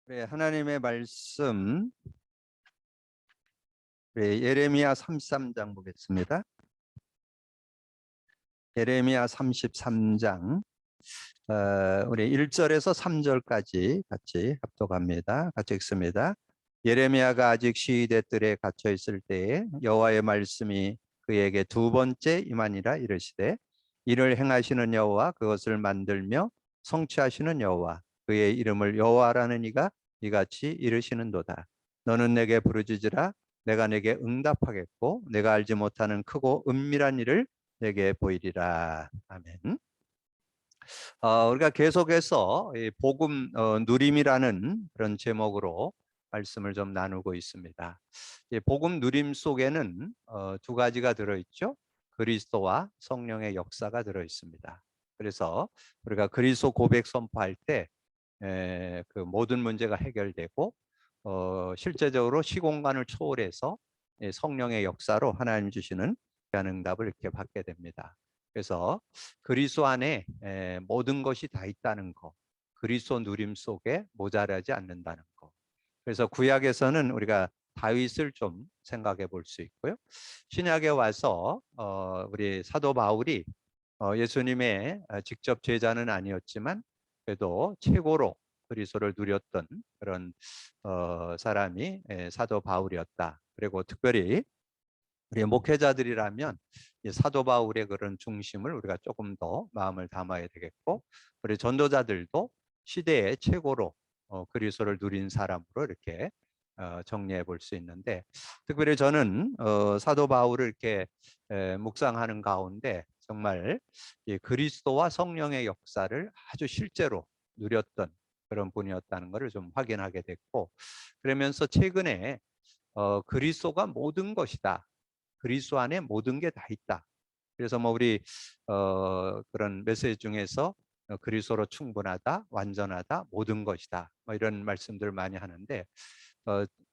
네, 하나님의 말씀 예레미야 33장 보겠습니다. 예레미야 33장 우리 1절에서 3절까지 같이 합독합니다. 같이 읽습니다. 예레미야가 아직 시위대 뜰에 갇혀 있을 때에 여호와의 말씀이 그에게 두 번째 임하니라. 이르시되 이를 행하시는 여호와, 그것을 만들며 성취하시는 여호와, 그의 이름을 여호와라는 이가 이같이 이르시는도다. 너는 내게 부르짖으라. 내가 내게 응답하겠고 내가 알지 못하는 크고 은밀한 일을 내게 보이리라. 아멘. 우리가 계속해서 이 복음 누림이라는 그런 제목으로 말씀을 좀 나누고 있습니다. 이 복음 누림 속에는 두 가지가 들어있죠. 그리스도와 성령의 역사가 들어있습니다. 그래서 우리가 그리스도 고백 선포할 때 그 모든 문제가 해결되고 실제적으로 시공간을 초월해서 성령의 역사로 하나님 주시는 귀한 응답을 이렇게 받게 됩니다. 그래서 그리스도 안에 모든 것이 다 있다는 것, 그리스도 누림 속에 모자라지 않는다는 것. 그래서 구약에서는 우리가 다윗을 좀 생각해 볼 수 있고요. 신약에 와서 우리 사도 바울이 예수님의 직접 제자는 아니었지만 그래도 최고로 그리스도를 누렸던 그런 사람이 사도 바울이었다. 그리고 특별히 우리 목회자들이라면 사도 바울의 그런 중심을 우리가 조금 더 마음을 담아야 되겠고, 우리 전도자들도 시대의 최고로 그리스도를 누린 사람으로 이렇게 정리해 볼 수 있는데, 특별히 저는 사도 바울을 이렇게 묵상하는 가운데 정말 이 그리스도와 성령의 역사를 아주 실제로 누렸던 그런 분이었다는 것을 좀 확인하게 됐고, 그러면서 최근에 그리스도가 모든 것이다. 그리스도 안에 모든 게 다 있다. 그래서 뭐 우리 그런 메시지 중에서 그리스도로 충분하다, 완전하다, 모든 것이다. 뭐 이런 말씀들 많이 하는데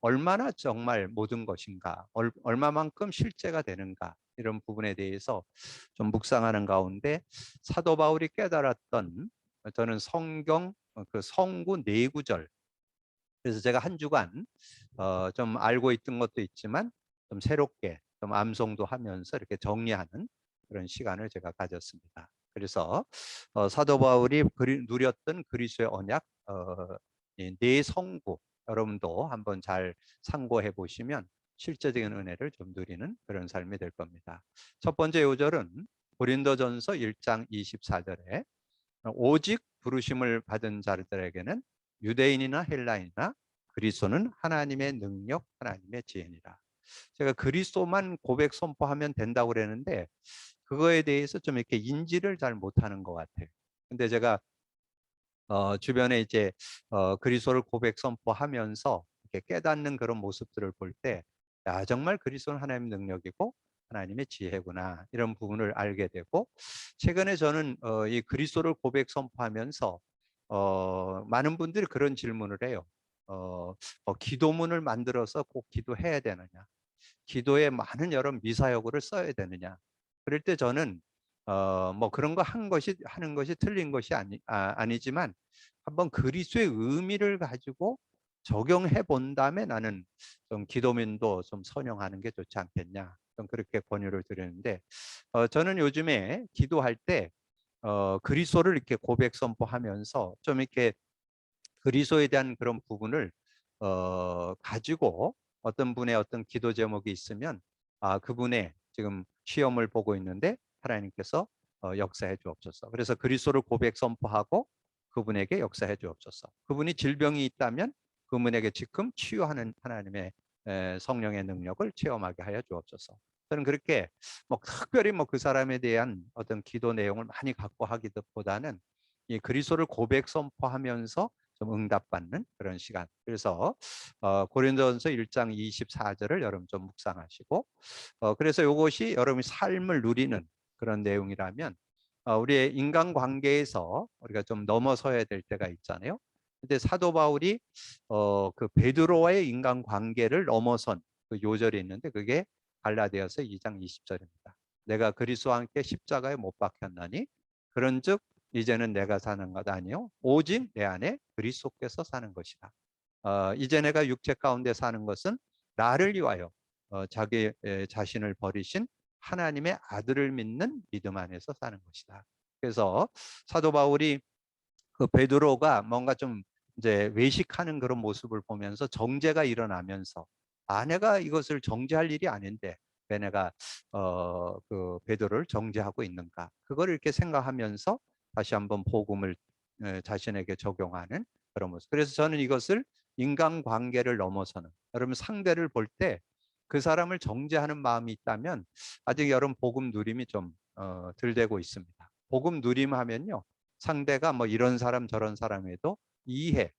얼마나 정말 모든 것인가, 얼마만큼 실제가 되는가 이런 부분에 대해서 좀 묵상하는 가운데 사도 바울이 깨달았던 저는 성경 그 성구 네 구절. 그래서 제가 한 주간 좀 알고 있던 것도 있지만 좀 새롭게 좀 암송도 하면서 이렇게 정리하는 그런 시간을 제가 가졌습니다. 그래서 사도 바울이 누렸던 그리스도의 언약 네 성구, 여러분도 한번 잘 참고해 보시면 실제적인 은혜를 좀 누리는 그런 삶이 될 겁니다. 첫 번째 요절은 고린도전서 1장 24절에 오직 부르심을 받은 자들에게는 유대인이나 헬라인이나 그리스도는 하나님의 능력, 하나님의 지혜니라. 제가 그리스도만 고백 선포하면 된다고 그랬는데 그거에 대해서 좀 이렇게 인지를 잘 못하는 것 같아요. 근데 제가 주변에 이제 그리스도를 고백 선포하면서 이렇게 깨닫는 그런 모습들을 볼 때, 야, 정말 그리스도는 하나님의 능력이고 하나님의 지혜구나 이런 부분을 알게 되고, 최근에 저는 이 그리스도를 고백 선포하면서 많은 분들이 그런 질문을 해요. 기도문을 만들어서 꼭 기도해야 되느냐? 기도에 많은 여러 미사여구를 써야 되느냐? 그럴 때 저는 뭐 그런 거 하는 것이 틀린 것이 아니지만 한번 그리스도의 의미를 가지고 적용해 본 다음에 나는 좀 기도문도 좀 선용하는 게 좋지 않겠냐? 좀 그렇게 권유를 드리는데 저는 요즘에 기도할 때 그리스도를 이렇게 고백 선포하면서 좀 이렇게 그리스도에 대한 그런 부분을 가지고 어떤 분의 어떤 기도 제목이 있으면 그분의 지금 시험을 보고 있는데 하나님께서 역사해 주옵소서. 그래서 그리스도를 고백 선포하고 그분에게 역사해 주옵소서. 그분이 질병이 있다면 그분에게 지금 치유하는 하나님의 성령의 능력을 체험하게 하여 주옵소서. 저는 그렇게 뭐 특별히 뭐 그 사람에 대한 어떤 기도 내용을 많이 갖고 하기보다는 이 그리스도를 고백 선포하면서 좀 응답받는 그런 시간. 그래서 고린도전서 1장 24절을 여러분 좀 묵상하시고 그래서 이것이 여러분이 삶을 누리는 그런 내용이라면 우리의 인간관계에서 우리가 좀 넘어서야 될 때가 있잖아요. 근데 사도 바울이 그 베드로와의 인간관계를 넘어선 그 요절이 있는데 그게 갈라디아서 2장 20절입니다. 내가 그리스도와 함께 십자가에 못 박혔나니 그런즉 이제는 내가 사는 것 아니요 오직 내 안에 그리스도께서 사는 것이다. 이제 내가 육체 가운데 사는 것은 나를 위하여 자기 자신을 버리신 하나님의 아들을 믿는 믿음 안에서 사는 것이다. 그래서 사도 바울이 그 베드로가 뭔가 좀 이제 외식하는 그런 모습을 보면서 정죄가 일어나면서 내가 이것을 정죄할 일이 아닌데 왜 내가 그 베드로를 정죄하고 있는가, 그걸 이렇게 생각하면서 다시 한번 복음을 자신에게 적용하는 그런 모습. 그래서 저는 이것을 인간관계를 넘어서는, 여러분 상대를 볼 때 그 사람을 정죄하는 마음이 있다면 아직 여러분 복음 누림이 좀 덜 되고 있습니다. 복음 누림 하면요, 상대가 뭐 이런 사람 저런 사람에도 이해,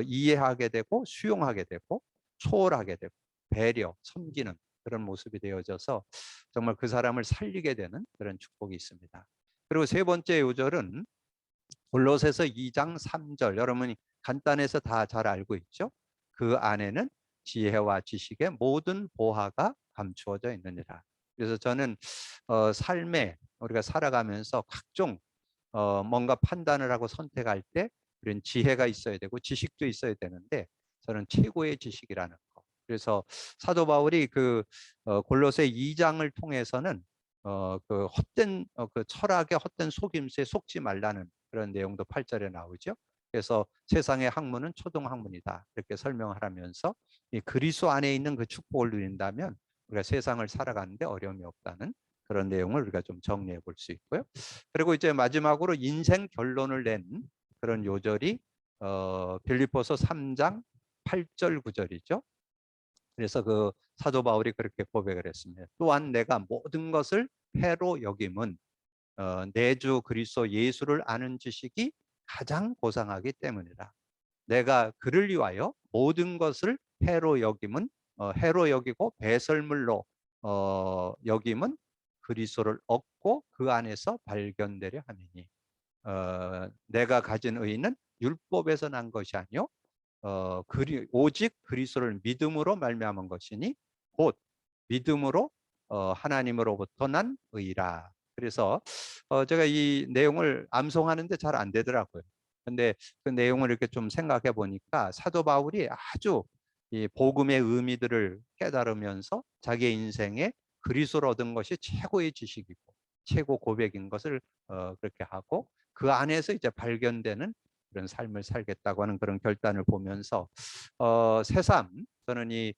이해하게 되고 수용하게 되고 초월하게 되고 배려, 섬기는 그런 모습이 되어져서 정말 그 사람을 살리게 되는 그런 축복이 있습니다. 그리고 세 번째 요절은 골로새서 2장 3절, 여러분이 간단해서 다 잘 알고 있죠? 그 안에는 지혜와 지식의 모든 보화가 감추어져 있느니라. 그래서 저는 삶에 우리가 살아가면서 각종 뭔가 판단을 하고 선택할 때 그런 지혜가 있어야 되고 지식도 있어야 되는데, 저는 최고의 지식이라는 거. 그래서 사도 바울이 그 골로새 2장을 통해서는 그 헛된 그 철학의 헛된 속임수에 속지 말라는 그런 내용도 8절에 나오죠. 그래서 세상의 학문은 초등 학문이다, 이렇게 설명을 하면서 이 그리스도 안에 있는 그 축복을 누린다면 우리가 세상을 살아가는데 어려움이 없다는 그런 내용을 우리가 좀 정리해 볼 수 있고요. 그리고 이제 마지막으로 인생 결론을 낸 그런 요절이 빌립보서 3장 8절 9절이죠. 그래서 그 사도 바울이 그렇게 고백을 했습니다. 또한 내가 모든 것을 해로 여김은 내 주 그리스도 예수를 아는 지식이 가장 고상하기 때문이라. 내가 그를 위하여 모든 것을 해로 여김은 해로 여기고 배설물로 여김은 그리스도를 얻고 그 안에서 발견되려 함이니, 내가 가진 의는 율법에서 난 것이 아니요 오직 그리스도를 믿음으로 말미암은 것이니 곧 믿음으로 하나님으로부터 난 의라. 그래서 제가 이 내용을 암송하는데 잘 안 되더라고요. 근데 그 내용을 이렇게 좀 생각해 보니까 사도 바울이 아주 이 복음의 의미들을 깨달으면서 자기의 인생에 그리스도를 얻은 것이 최고의 지식이고 최고 고백인 것을 그렇게 하고 그 안에서 이제 발견되는 그런 삶을 살겠다고 하는 그런 결단을 보면서 새삼 저는 이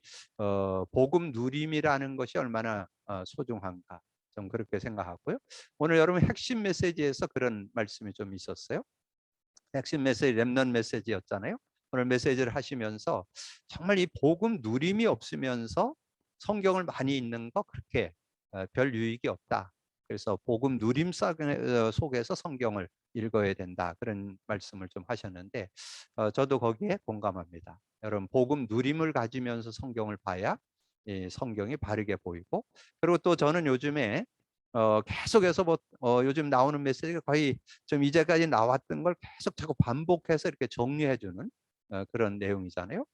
복음 누림이라는 것이 얼마나 소중한가 좀 그렇게 생각하고요. 오늘 여러분 핵심 메시지에서 그런 말씀이 좀 있었어요. 핵심 메시지 렘넌트 메시지였잖아요. 오늘 메시지를 하시면서 정말 이 복음 누림이 없으면서 성경을 많이 읽는 거 그렇게 별 유익이 없다. 그래서 복음 누림 속에서 성경을 읽어야 된다, 그런 말씀을 좀 하셨는데 저도 거기에 공감합니다. 여러분 복음 누림을 가지면서 성경을 봐야 이 성경이 바르게 보이고, 그리고 또 저는 요즘에 계속해서 요즘 나오는 메시지가 거의 좀 이제까지 나왔던 걸 계속 자꾸 반복해서 이렇게 정리해주는 그런 내용이잖아요.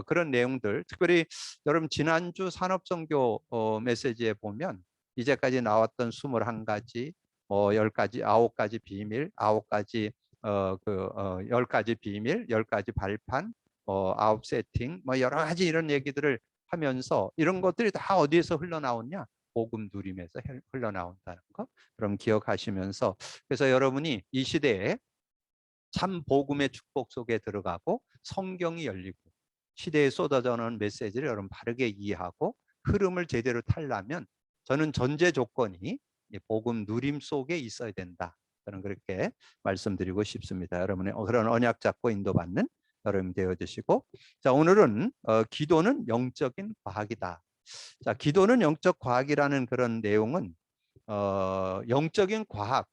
그런 내용들, 특별히 여러분 지난주 산업선교 메시지에 보면 이제까지 나왔던 21가지, 10가지, 9가지 비밀, 9가지 10가지 비밀, 10가지 발판, 9 세팅, 뭐 여러 가지 이런 얘기들을 하면서 이런 것들이 다 어디에서 흘러나오냐? 복음 누림에서 흘러나온다는 거, 그럼 기억하시면서, 그래서 여러분이 이 시대에 참 복음의 축복 속에 들어가고 성경이 열리고 시대에 쏟아져 나오는 메시지를 여러분 바르게 이해하고 흐름을 제대로 타려면 저는 전제 조건이 복음 누림 속에 있어야 된다, 저는 그렇게 말씀드리고 싶습니다. 여러분의 그런 언약 잡고 인도받는 여러분 되어주시고, 자 오늘은 기도는 영적인 과학이다. 자, 기도는 영적 과학이라는 그런 내용은 영적인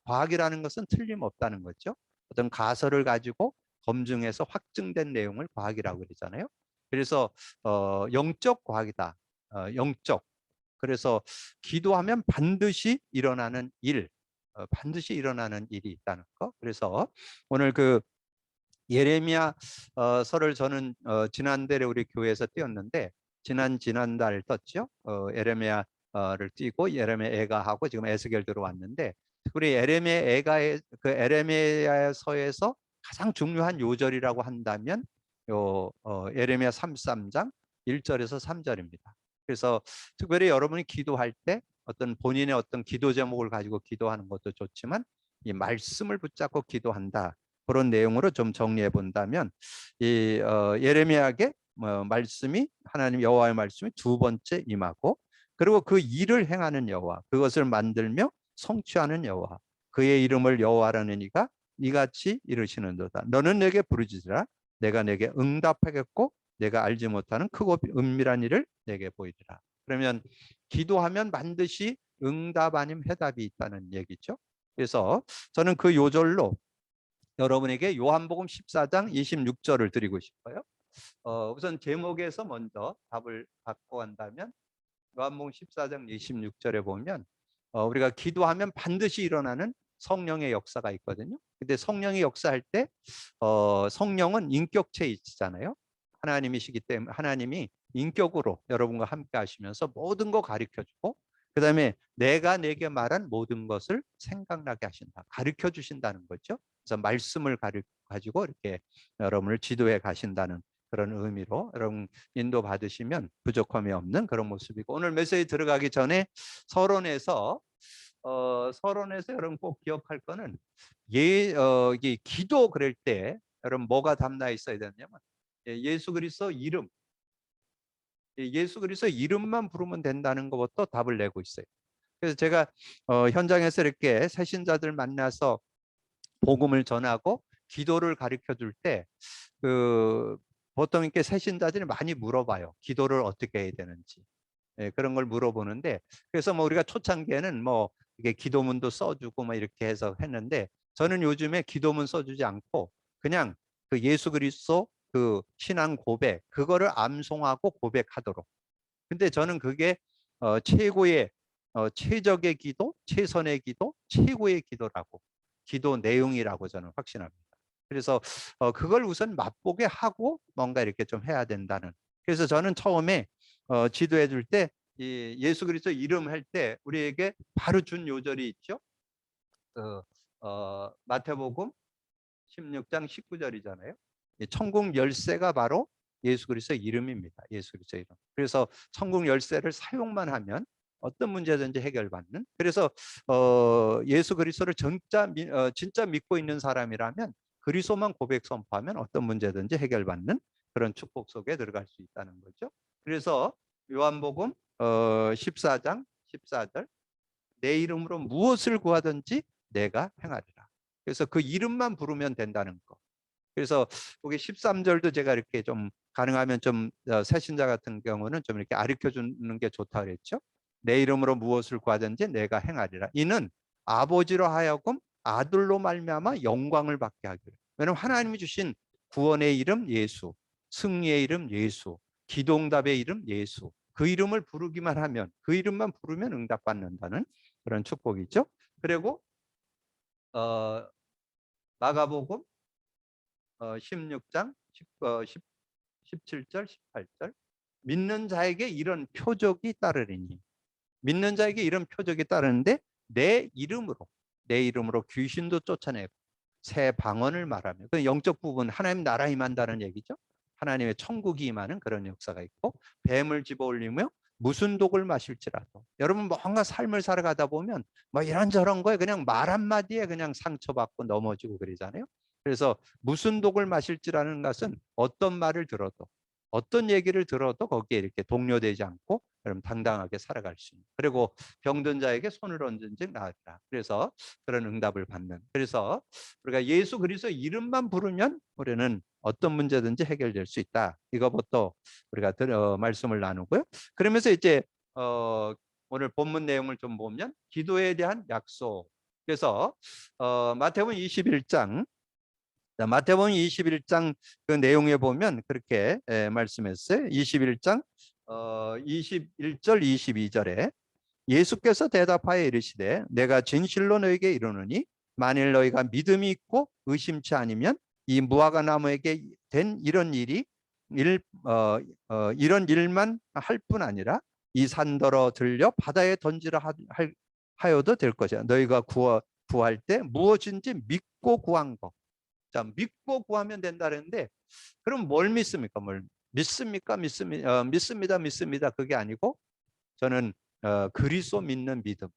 과학이라는 것은 틀림없다는 거죠. 어떤 가설을 가지고 검증해서 확증된 내용을 과학이라고 그러잖아요. 그래서 영적 과학이다. 영적. 그래서 기도하면 반드시 일어나는 일, 반드시 일어나는 일이 있다는 거. 그래서 오늘 그 예레미야 서를 저는 지난달에 우리 교회에서 띄웠는데 지난달 떴죠. 예레미야를 띄고 예레미야가 하고 지금 에스겔 들어왔는데, 우리 예레미야의 그 예레미야서에서 가장 중요한 요절이라고 한다면 예레미야 33장 1절에서 3절입니다. 그래서 특별히 여러분이 기도할 때 어떤 본인의 어떤 기도 제목을 가지고 기도하는 것도 좋지만 이 말씀을 붙잡고 기도한다. 그런 내용으로 좀 정리해 본다면 이 예레미야에게 말씀이 하나님 여호와의 말씀이 두 번째 임하고 그리고 그 일을 행하는 여호와 그것을 만들며 성취하는 여호와 그의 이름을 여호와라는 이가 이같이 이르시는도다. 너는 내게 부르짖으라 내가 내게 응답하겠고 내가 알지 못하는 크고 은밀한 일을 내게 보이리라. 그러면 기도하면 반드시 응답 아님 해답이 있다는 얘기죠. 그래서 저는 그 요절로 여러분에게 요한복음 14장 26절을 드리고 싶어요. 우선 제목에서 먼저 답을 갖고 간다면 요한복음 14장 26절에 보면 우리가 기도하면 반드시 일어나는 성령의 역사가 있거든요. 근데 성령이 역사할 때 성령은 인격체이시잖아요. 하나님이시기 때문에 하나님이 인격으로 여러분과 함께 하시면서 모든 거 가르쳐주고 그다음에 내가 내게 말한 모든 것을 생각나게 하신다. 가르쳐 주신다는 거죠. 그래서 말씀을 가지고 이렇게 여러분을 지도해 가신다는 그런 의미로 여러분 인도 받으시면 부족함이 없는 그런 모습이고 오늘 메시지 들어가기 전에 서론에서 여러분 꼭 기억할 거는 이 기도 그럴 때 여러분 뭐가 담나 있어야 되냐면 예수 그리스도 이름 예수 그리스도 이름만 부르면 된다는 것부터 답을 내고 있어요. 그래서 제가 현장에서 이렇게 새신자들 만나서 복음을 전하고 기도를 가르쳐 줄 때 보통 이렇게 새신자들이 많이 물어봐요. 기도를 어떻게 해야 되는지. 예, 그런 걸 물어보는데 그래서 뭐 우리가 초창기에는 뭐 이게 기도문도 써주고 뭐 이렇게 해서 했는데 저는 요즘에 기도문 써주지 않고 그냥 그 예수 그리스도 그 신앙 고백 그거를 암송하고 고백하도록. 근데 저는 그게 최고의 최적의 기도, 최선의 기도, 최고의 기도라고 기도 내용이라고 저는 확신합니다. 그래서 그걸 우선 맛보게 하고 뭔가 이렇게 좀 해야 된다는. 그래서 저는 처음에 지도해 줄 때 이 예수 그리스도 이름 할 때 우리에게 바로 준 요절이 있죠. 마태복음 16장 19절이잖아요. 천국 열쇠가 바로 예수 그리스도 이름입니다. 예수 그리스도 이름. 그래서 천국 열쇠를 사용만 하면 어떤 문제든지 해결받는. 그래서 예수 그리스도를 진짜 믿고 있는 사람이라면 그리스도만 고백 선포하면 어떤 문제든지 해결받는 그런 축복 속에 들어갈 수 있다는 거죠. 그래서 요한복음 14장 14절 내 이름으로 무엇을 구하든지 내가 행하리라. 그래서 그 이름만 부르면 된다는 거. 그래서 거기 13절도 제가 이렇게 좀 가능하면 좀 새신자 같은 경우는 좀 이렇게 가르쳐 주는 게 좋다 그랬죠. 내 이름으로 무엇을 구하든지 내가 행하리라. 이는 아버지로 하여금 아들로 말미암아 영광을 받게 하기를. 왜냐하면 하나님이 주신 구원의 이름 예수, 승리의 이름 예수, 기도응답의 이름 예수. 그 이름을 부르기만 하면 그 이름만 부르면 응답받는다는 그런 축복이죠. 그리고 마가복음 16장 17절 18절 믿는 자에게 이런 표적이 따르리니 믿는 자에게 이런 표적이 따르는데 내 이름으로 귀신도 쫓아내고 새 방언을 말하며 그 영적 부분 하나님 나라 임한다는 얘기죠. 하나님의 천국이 임하는 그런 역사가 있고 뱀을 집어올리며 무슨 독을 마실지라도 여러분 뭔가 삶을 살아가다 보면 뭐 이런저런 거에 그냥 말 한마디에 그냥 상처받고 넘어지고 그러잖아요. 그래서 무슨 독을 마실지라는 것은 어떤 말을 들어도 어떤 얘기를 들어도 거기에 이렇게 동요되지 않고 여러분 당당하게 살아갈 수 있는. 그리고 병든 자에게 손을 얹은 즉 나으리라. 그래서 그런 응답을 받는. 그래서 우리가 예수 그리스도 이름만 부르면 우리는 어떤 문제든지 해결될 수 있다. 이거부터 우리가 말씀을 나누고요. 그러면서 이제 오늘 본문 내용을 좀 보면 기도에 대한 약속. 그래서 마태복음 21장 마태복음 21장 그 내용에 보면 그렇게 말씀했어요. 21장 21절 22절에 예수께서 대답하여 이르시되 내가 진실로 너에게 이르노니 만일 너희가 믿음이 있고 의심치 않으면 이 무화과 나무에게 된 이런 이런 일만 할 뿐 아니라 이 산더러 들려 바다에 던지라 하여도 될 것이야. 너희가 구할 때 무엇인지 믿고 구한 것 자, 믿고 구하면 된다 그랬는데 그럼 뭘 믿습니까? 뭘 믿습니까? 믿습니다. 그게 아니고 저는 그리스도 믿는 믿음.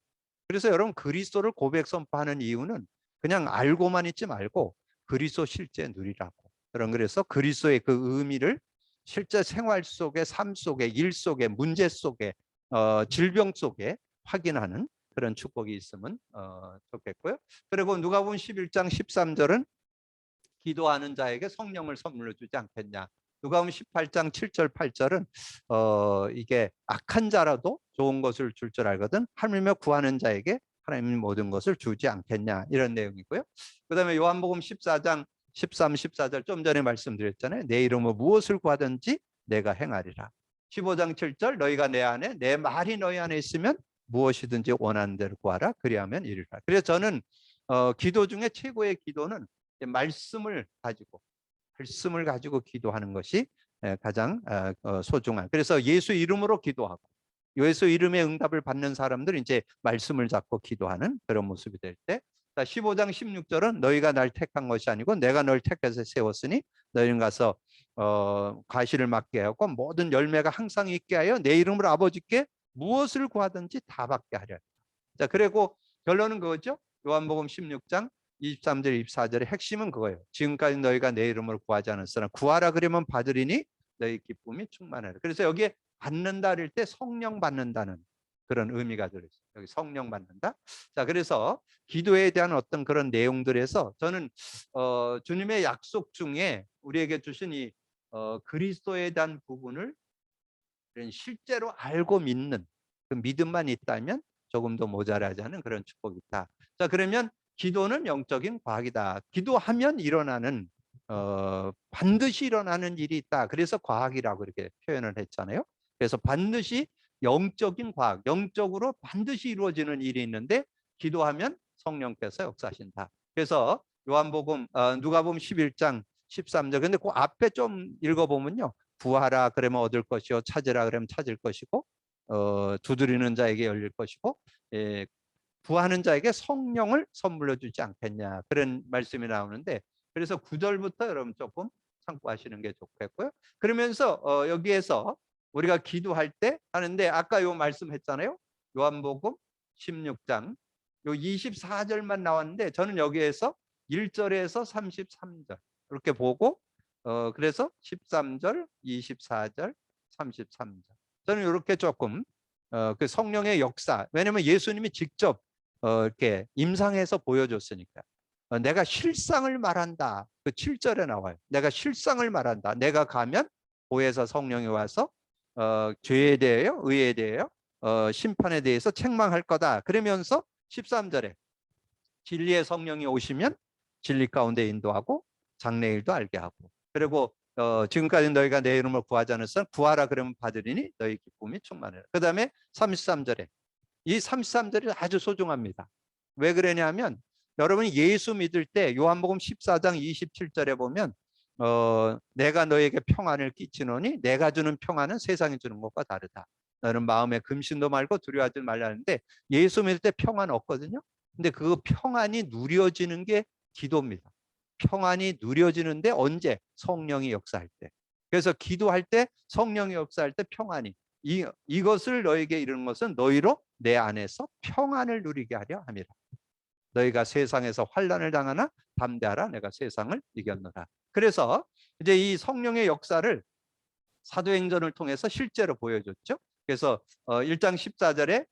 그래서 여러분 그리스도를 고백 선포하는 이유는 그냥 알고만 있지 말고 그리스도 실제 누리라고. 그래서 그리스도의 그 의미를 실제 생활 속에, 삶 속에, 일 속에, 문제 속에, 질병 속에 확인하는 그런 축복이 있으면 좋겠고요. 그리고 누가복음 11장 13절은 기도하는 자에게 성령을 선물로 주지 않겠냐. 누가복음 18장 7절 8절은 이게 악한 자라도 좋은 것을 줄 줄 알거든 하물며 구하는 자에게 하나님은 모든 것을 주지 않겠냐 이런 내용이고요. 그다음에 요한복음 14장 13, 14절 좀 전에 말씀드렸잖아요. 내 이름으로 무엇을 구하든지 내가 행하리라. 15장 7절 너희가 내 안에 내 말이 너희 안에 있으면 무엇이든지 원하는 대로 구하라 그리하면 이르리라. 그래서 저는 기도 중에 최고의 기도는 말씀을 가지고 기도하는 것이 가장 소중한. 그래서 예수 이름으로 기도하고 예수 이름의 응답을 받는 사람들은 이제 말씀을 잡고 기도하는 그런 모습이 될 때. 15장 16절은 너희가 날 택한 것이 아니고 내가 널 택해서 세웠으니 너희는 가서 과실을 맡게 하고 모든 열매가 항상 있게 하여 내 이름으로 아버지께 무엇을 구하든지 다 받게 하려. 자, 그리고 결론은 그거죠. 요한복음 16장 23절 24절의 핵심은 그거예요. 지금까지 너희가 내 이름으로 구하지 않았으나 구하라 그러면 받으리니 너희 기쁨이 충만하라. 그래서 여기에 받는다 할 때 성령 받는다는 그런 의미가 들어있어요. 여기 성령 받는다. 자, 그래서 기도에 대한 어떤 그런 내용들에서 저는 주님의 약속 중에 우리에게 주신 이 그리스도에 대한 부분을 실제로 알고 믿는 그 믿음만 있다면 조금 더 모자라지 않은 그런 축복이 있다. 자, 그러면 기도는 영적인 과학이다. 기도하면 일어나는 반드시 일어나는 일이 있다. 그래서 과학이라고 이렇게 표현을 했잖아요. 그래서 반드시 영적인 과학, 영적으로 반드시 이루어지는 일이 있는데 기도하면 성령께서 역사하신다. 그래서 요한복음 누가복음 11장 13절. 근데 그 앞에 좀 읽어보면요. 구하라 그러면 얻을 것이요 찾으라 그러면 찾을 것이고 두드리는 자에게 열릴 것이고 구하는 자에게 성령을 선물로 주지 않겠냐 그런 말씀이 나오는데 그래서 9절부터 여러분 조금 참고하시는 게 좋겠고요. 그러면서 여기에서 우리가 기도할 때 하는데 아까 요 말씀했잖아요. 요한복음 16장 요 24절만 나왔는데 저는 여기에서 1절에서 33절 이렇게 보고 그래서 13절, 24절, 33절. 저는 이렇게 조금 그 성령의 역사. 왜냐하면 예수님이 직접 이렇게 임상해서 보여줬으니까. 내가 실상을 말한다. 그 7절에 나와요. 내가 실상을 말한다. 내가 가면 보혜사 성령이 와서 죄에 대하여, 의에 대하여, 심판에 대해서 책망할 거다. 그러면서 13절에 진리의 성령이 오시면 진리 가운데 인도하고 장래일도 알게 하고 그리고 지금까지 너희가 내 이름을 구하지 않았으나 구하라 그러면 받으리니 너희 기쁨이 충만해라. 그 다음에 33절에 이 33절이 아주 소중합니다. 왜 그러냐면 여러분이 예수 믿을 때 요한복음 14장 27절에 보면 내가 너에게 평안을 끼치노니 내가 주는 평안은 세상이 주는 것과 다르다. 너는 마음에 금신도 말고 두려워하지 말라는데 예수 믿을 때 평안 없거든요. 근데 그 평안이 누려지는 게 기도입니다. 평안이 누려지는데 언제? 성령이 역사할 때. 그래서 기도할 때 성령이 역사할 때 평안이 이것을 너에게 이루는 것은 너희로 내 안에서 평안을 누리게 하려 함이라. 너희가 세상에서 환난을 당하나 담대하라 내가 세상을 이겼노라. 그래서 이제 이 성령의 역사를 사도행전을 통해서 실제로 보여줬죠. 그래서 1장 14절에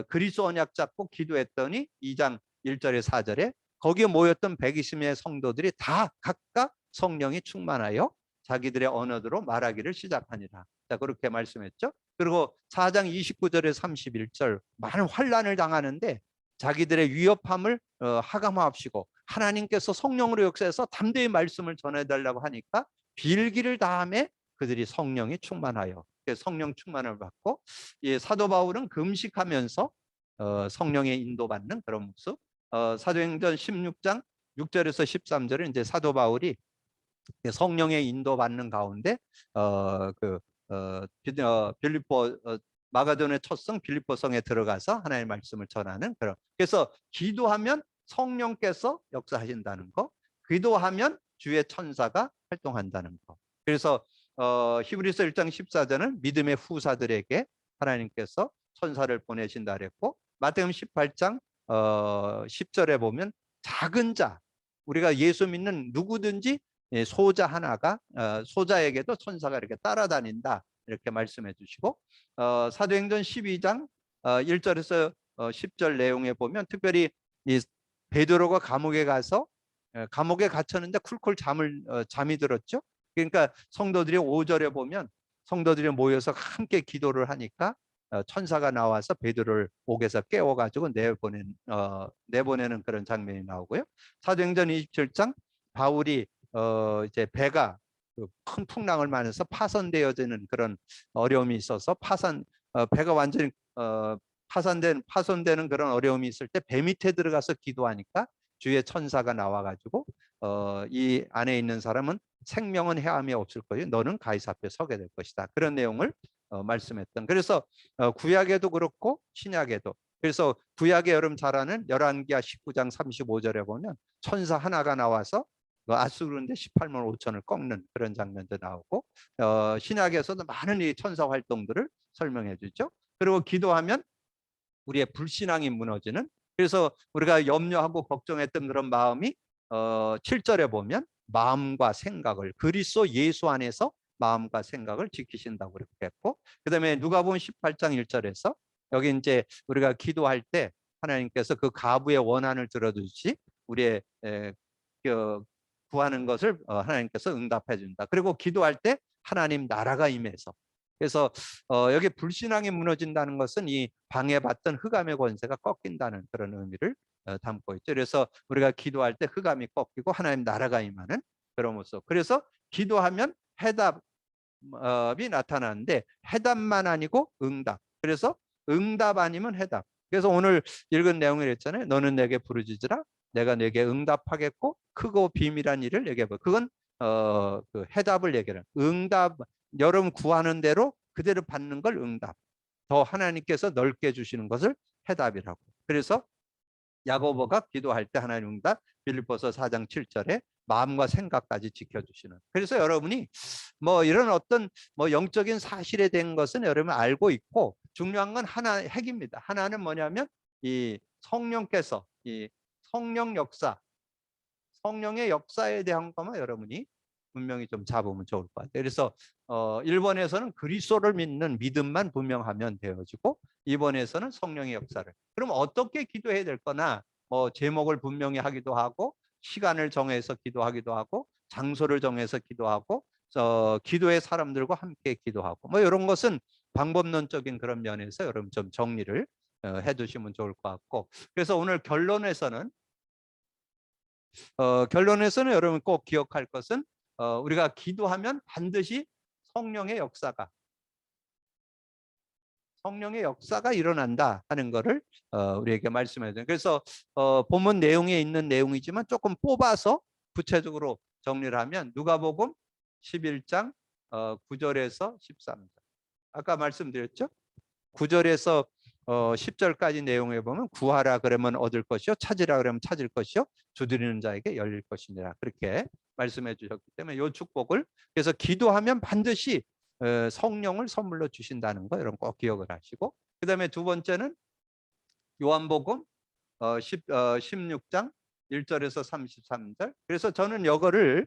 그리스도 언약 잡고 기도했더니 2장 1절에 4절에 거기에 모였던 120명의 성도들이 다 각각 성령이 충만하여 자기들의 언어로 말하기를 시작하니라. 자, 그렇게 말씀했죠. 그리고 4장 29절에 31절 많은 환난을 당하는데 자기들의 위협함을 하감하옵시고 하나님께서 성령으로 역사해서 담대히 말씀을 전해달라고 하니까 빌기를 다함에 그들이 성령이 충만하여 성령 충만을 받고 사도 바울은 금식하면서 성령의 인도받는 그런 모습. 사도행전 16장 6절에서 13절은 이제 사도 바울이 성령의 인도받는 가운데 빌립보 마가돈의 첫성 빌립보성에 들어가서 하나님의 말씀을 전하는 그런. 그래서 기도하면 성령께서 역사하신다는 거. 기도하면 주의 천사가 활동한다는 거. 그래서 히브리서 1장 14절은 믿음의 후사들에게 하나님께서 천사를 보내신다 그랬고, 마태복음 18장 10절에 보면 작은 자, 우리가 예수 믿는 누구든지 소자 하나가 소자에게도 천사가 이렇게 따라다닌다 이렇게 말씀해 주시고, 사도행전 12장 1절에서 10절 내용에 보면 특별히 이 베드로가 감옥에 가서 감옥에 갇혔는데 쿨쿨 잠이 들었죠. 그러니까 성도들이 5절에 보면 성도들이 모여서 함께 기도를 하니까 천사가 나와서 베드로를 옥에서 깨워가지고 내보내는 그런 장면이 나오고요. 사도행전 27장 바울이 이제 배가 큰 풍랑을 맞아서 파손되어지는 그런 어려움이 있어서 배가 완전히 파손되는 그런 어려움이 있을 때 배 밑에 들어가서 기도하니까 주의 천사가 나와가지고 이 안에 있는 사람은 생명은 해함이 없을 거예요. 너는 가이사 앞에 서게 될 것이다. 그런 내용을 말씀했던. 그래서 구약에도 그렇고 신약에도. 그래서 구약에 여러분 잘 아는 열왕기하 19장 35절에 보면 천사 하나가 나와서 아수르인데 18만 5천을 꺾는 그런 장면도 나오고, 신약에서도 많은 이 천사 활동들을 설명해 주죠. 그리고 기도하면 우리의 불신앙이 무너지는, 그래서 우리가 염려하고 걱정했던 그런 마음이 7절에 보면 마음과 생각을 그리스도 예수 안에서 마음과 생각을 지키신다고 그렇게 했고, 그다음에 누가복음 18장 1절에서 여기 이제 우리가 기도할 때 하나님께서 그 과부의 원한을 들어주시 우리의 구하는 것을 하나님께서 응답해 준다. 그리고 기도할 때 하나님 나라가 임해서, 그래서 여기 불신앙이 무너진다는 것은 이 방해받던 흑암의 권세가 꺾인다는 그런 의미를 담고 있죠. 그래서 우리가 기도할 때 흑암이 꺾이고 하나님 나라가 임하는 그런 모습. 그래서 기도하면 해답이 나타나는데 해답만 아니고 응답. 그래서 응답 아니면 해답. 그래서 오늘 읽은 내용을 했잖아요. 너는 내게 부르짖으라 내가 내게 응답하겠고 크고 비밀한 일을 내게 보. 그건 그 해답을 얘기하는 응답. 여러분 구하는 대로 그대로 받는 걸 응답. 더 하나님께서 넓게 주시는 것을 해답이라고. 그래서 야고보가 기도할 때 하나님 응답, 빌립보서 4장 7절에 마음과 생각까지 지켜주시는. 그래서 여러분이 뭐 이런 어떤 뭐 영적인 사실에 대한 것은 여러분 알고 있고, 중요한 건 하나 핵입니다. 하나는 뭐냐면 이 성령께서 이 성령 역사, 성령의 역사에 대한 것만 여러분이 분명히 좀 잡으면 좋을 것 같아요. 그래서 1번에서는 그리스도를 믿는 믿음만 분명하면 되어지고, 2번에서는 성령의 역사를. 그럼 어떻게 기도해야 될 거나 뭐 제목을 분명히 하기도 하고, 시간을 정해서 기도하기도 하고, 장소를 정해서 기도하고, 기도의 사람들과 함께 기도하고, 뭐 이런 것은 방법론적인 그런 면에서 여러분 좀 정리를 해두시면 좋을 것 같고, 그래서 오늘 결론에서는 여러분 꼭 기억할 것은 우리가 기도하면 반드시 성령의 역사가 일어난다 하는 것을 우리에게 말씀해 주세요. 그래서 본문 내용에 있는 내용이지만 조금 뽑아서 구체적으로 정리를 하면 누가복음 11장 9절에서 13절. 아까 말씀드렸죠? 9절에서 10절까지 내용에 보면 구하라 그러면 얻을 것이요 찾으라 그러면 찾을 것이요 두드리는 자에게 열릴 것이니라 그렇게 말씀해 주셨기 때문에 이 축복을, 그래서 기도하면 반드시 성령을 선물로 주신다는 거 여러분 꼭 기억을 하시고, 그 다음에 두 번째는 요한복음 16장 1절에서 33절. 그래서 저는 이거를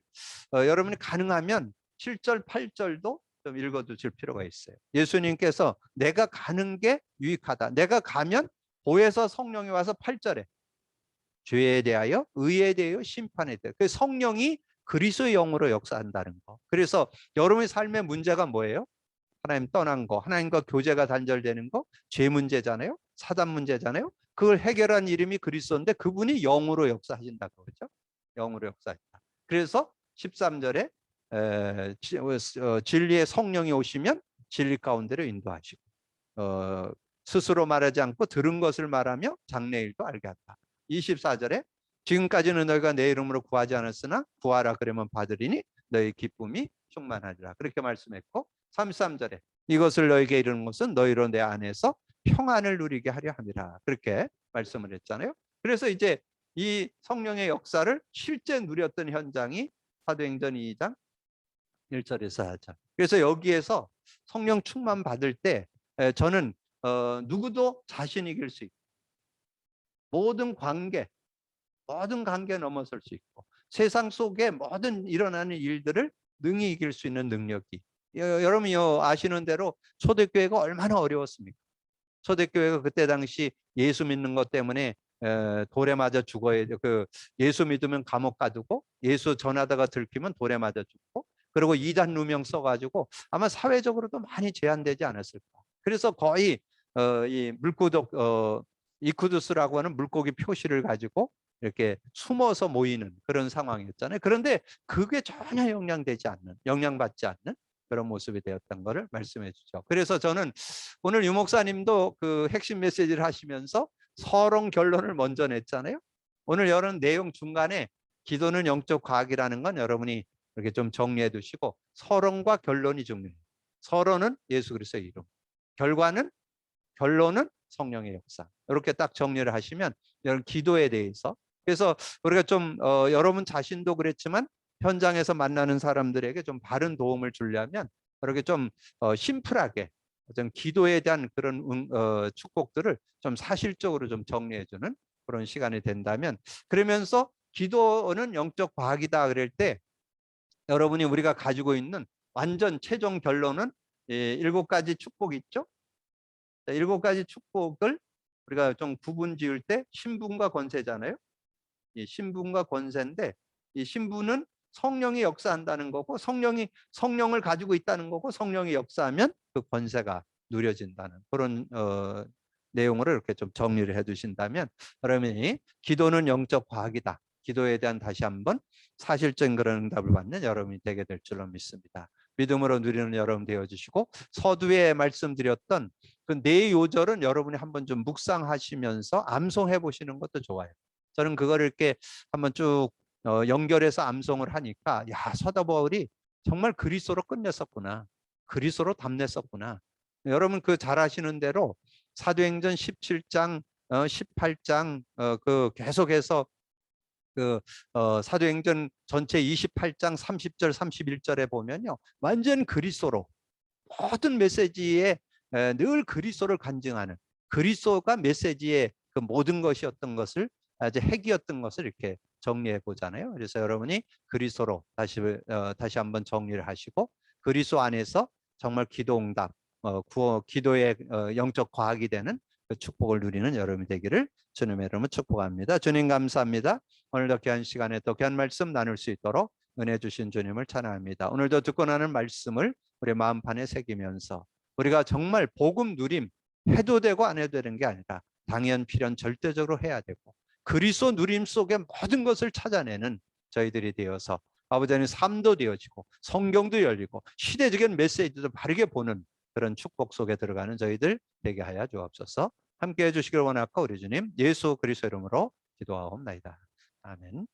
여러분이 가능하면 7절 8절도 좀 읽어두실 필요가 있어요. 예수님께서 내가 가는 게 유익하다. 내가 가면 보혜사 성령이 와서 8절에 죄에 대하여 의에 대하여 심판에 대하여, 그 성령이 그리스도의 영으로 역사한다는 거. 그래서 여러분의 삶의 문제가 뭐예요? 하나님 떠난 거, 하나님과 교제가 단절되는 거, 죄 문제잖아요. 사단 문제잖아요. 그걸 해결한 이름이 그리스도인데 그분이 영으로 역사하신다고 그러죠. 영으로 역사한다. 그래서 13절에 진리의 성령이 오시면 진리 가운데로 인도하시고, 스스로 말하지 않고 들은 것을 말하며 장래일도 알게 한다. 24절에 지금까지는 너희가 내 이름으로 구하지 않았으나 구하라 그러면 받으리니 너희 기쁨이 충만하리라 그렇게 말씀했고, 33절에 이것을 너희에게 이르는 것은 너희로 내 안에서 평안을 누리게 하려 함이라 그렇게 말씀을 했잖아요. 그래서 이제 이 성령의 역사를 실제 누렸던 현장이 사도행전 2장 1절에서 4절. 그래서 여기에서 성령 충만 받을 때 저는 누구도 자신 이길 수 있고 모든 관계 넘어설 수 있고 세상 속에 모든 일어나는 일들을 능히 이길 수 있는 능력이 여러분이 아시는 대로 초대교회가 얼마나 어려웠습니까? 초대교회가 그때 당시 예수 믿는 것 때문에 돌에 맞아 죽어야 그 예수 믿으면 감옥 가두고 예수 전하다가 들키면 돌에 맞아 죽고 그리고 이단 누명 써가지고 아마 사회적으로도 많이 제한되지 않았을까. 그래서 거의 이 물고독 이쿠두스라고 하는 물고기 표시를 가지고 이렇게 숨어서 모이는 그런 상황이었잖아요. 그런데 그게 전혀 영향받지 않는 그런 모습이 되었던 것을 말씀해 주죠. 그래서 저는 오늘 유 목사님도 그 핵심 메시지를 하시면서 서론 결론을 먼저 냈잖아요. 오늘 여러분 내용 중간에 기도는 영적 과학이라는 건 여러분이 이렇게 좀 정리해 두시고 서론과 결론이 중요해요. 서론은 예수 그리스도의 이름, 결론은 성령의 역사. 이렇게 딱 정리를 하시면 여러분 기도에 대해서 그래서 우리가 좀 여러분 자신도 그랬지만 현장에서 만나는 사람들에게 좀 바른 도움을 주려면 이렇게 좀 심플하게 어떤 기도에 대한 그런 축복들을 좀 사실적으로 좀 정리해주는 그런 시간이 된다면 그러면서 기도는 영적 과학이다 그럴 때 여러분이 우리가 가지고 있는 완전 최종 결론은 7가지 축복이 있죠. 7가지 축복을 우리가 좀 구분 지을 때 신분과 권세잖아요. 이 신분과 권세인데 이 신분은 성령이 역사한다는 거고 성령을 가지고 있다는 거고 성령이 역사하면 그 권세가 누려진다는 그런 내용으로 이렇게 좀 정리를 해두신다면 여러분이 기도는 영적 과학이다. 기도에 대한 다시 한번 사실적인 그런 응답을 받는 여러분이 되게 될 줄로 믿습니다. 믿음으로 누리는 여러분 되어주시고 서두에 말씀드렸던 그 네 요절은 여러분이 한번 좀 묵상하시면서 암송해 보시는 것도 좋아요. 저는 그거를 이렇게 한번 쭉 연결해서 암송을 하니까 야 사도 바울이 정말 그리스도로 끝냈었구나. 그리스도로 답냈었구나. 여러분 그 잘 아시는 대로 사도행전 17장 18장 그 계속해서 그 사도행전 전체 28장 30절 31절에 보면요. 완전 그리스도로 모든 메시지에 늘 그리스도를 간증하는 그리스도가 메시지의 그 모든 것이었던 것을 아주 핵이었던 것을 이렇게 정리해 보잖아요. 그래서 여러분이 그리스도로 다시 한번 정리를 하시고 그리스도 안에서 정말 기도응답, 기도의 영적 과학이 되는 그 축복을 누리는 여러분이 되기를 주님의 이름으로 축복합니다. 주님 감사합니다. 오늘도 귀한 시간에 또 귀한 말씀 나눌 수 있도록 은혜 주신 주님을 찬양합니다. 오늘도 듣고 나는 말씀을 우리 마음판에 새기면서 우리가 정말 복음 누림 해도 되고 안 해도 되는 게 아니라 당연 필연 절대적으로 해야 되고 그리스도 누림 속에 모든 것을 찾아내는 저희들이 되어서 아버지의 삶도 되어지고 성경도 열리고 시대적인 메시지도 바르게 보는 그런 축복 속에 들어가는 저희들 되게 하여 주옵소서. 함께해 주시길 원하고 우리 주님 예수 그리스도 이름으로 기도하옵나이다. 아멘.